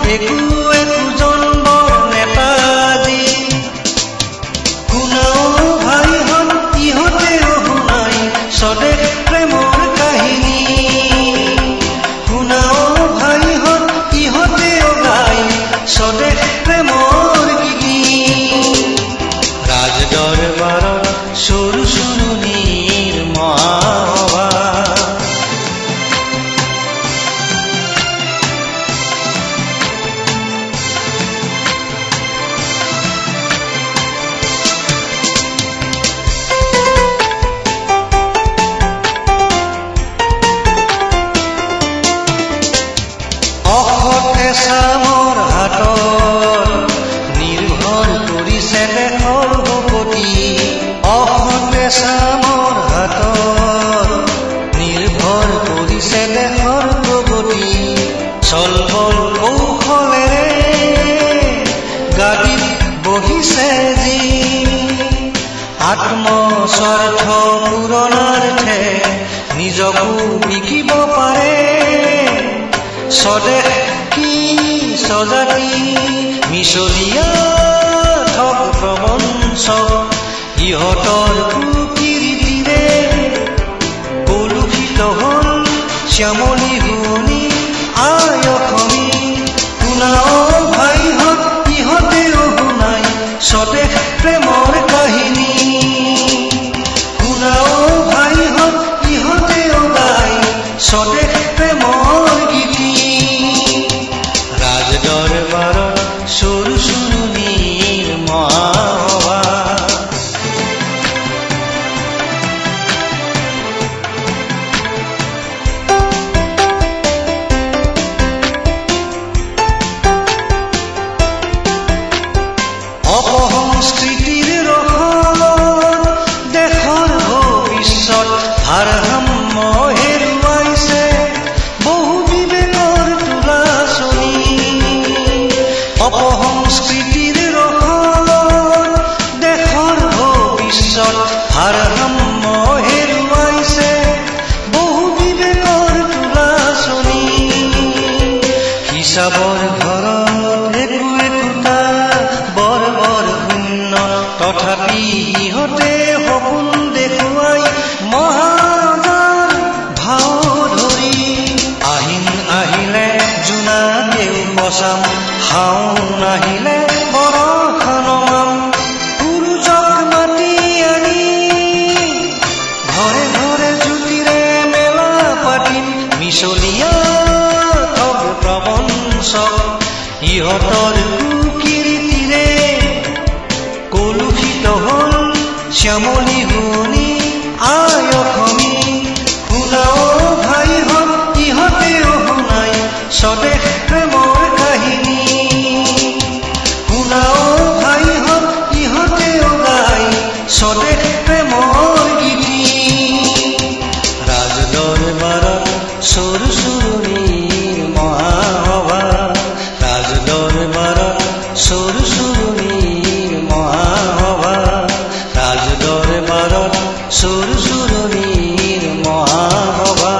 একো জন্মৰ নেতাজী শুনাও ভাইহঁত ইহঁতেও শুনাই স্বদেশ প্ৰেমৰ কাহিনী শুনাও ভাইহঁত ইহঁতেও গাই স্বদেশ প্ৰেমৰ গীতি ৰাজদৰবাৰত সৰু সুৰণিৰ মহাসভা এচামৰ হাতত নিৰ্ভৰ কৰিছে দেশৰ ভূপতি এচামৰ হাতত নিৰ্ভৰ কৰিছে দেশৰ প্ৰগতি চলবল কৌশলেৰে গাদীত বহিছে যি আত্মস্বাৰ্থ পূৰণাৰ্থে নিজকো বিকিব পাৰে স্বদেশ কি স্বজাতি মিছলীয়া ঠগ প্ৰবঞ্চ ইহঁতৰ কুকীৰ্তিৰে কলুষিত হ'ল শ্যামলী শুৱনি আই অসমী শুনাও ভাইহঁত ইহঁতেও শুনাই স্বদেশ প্ৰেমৰ কাহিনী শুনাও ভাইহঁত ইহঁতেও গাই স্বদেশ প্ৰেমৰ গীতি ৰাজদৰবাৰত সৰু সুৰণিৰ মহাসভা অপসংস্কৃতিৰ ৰসত দেশৰ ভৱিষ্যত ভাৰসাম্য হেৰুৱাইছে বহু বিবেকৰ তোলাচনী অপসংস্কৃতিৰ ৰসত দেশৰ ভৱিষ্যত ভাৰসাম্য হেৰুৱাইছে বহু বিবেকৰ তোলাচনী হিচাপৰ ঘৰত একোটা বৰ শূন্য তথাপি ইহঁতে সপোন দেখুৱাই মহাজাৰ ভাও ধৰি আহিন আহিলে জোনাকেও বচাম শাওণ আহিলে বৰষা নমাম সূৰ্যক মাতি আনি ঘৰে ঘৰে জ্যোতিৰে মেলা পাতিম মিছলীয়া ঠগ প্ৰবঞ্চ ইহঁতৰ কুকীৰ্তিৰে কলুষিত হ'ল শ্যামলী শুৱনি আই অসমী শুনাও ভাইহঁত ইহঁতেও শুনাই স্বদেশ প্ৰেমৰ কাহিনী শুনাও ভাইহঁত ইহঁতেও গাই স্বদেশ প্ৰেমৰ গীতি ৰাজদৰবাৰত সৰু সুৰণিৰ মহাসভা ৰাজদৰবাৰত সৰু সুৰণিৰ মহাসভা ৰাজদৰবাৰত সৰু সুৰণিৰ মহাসভা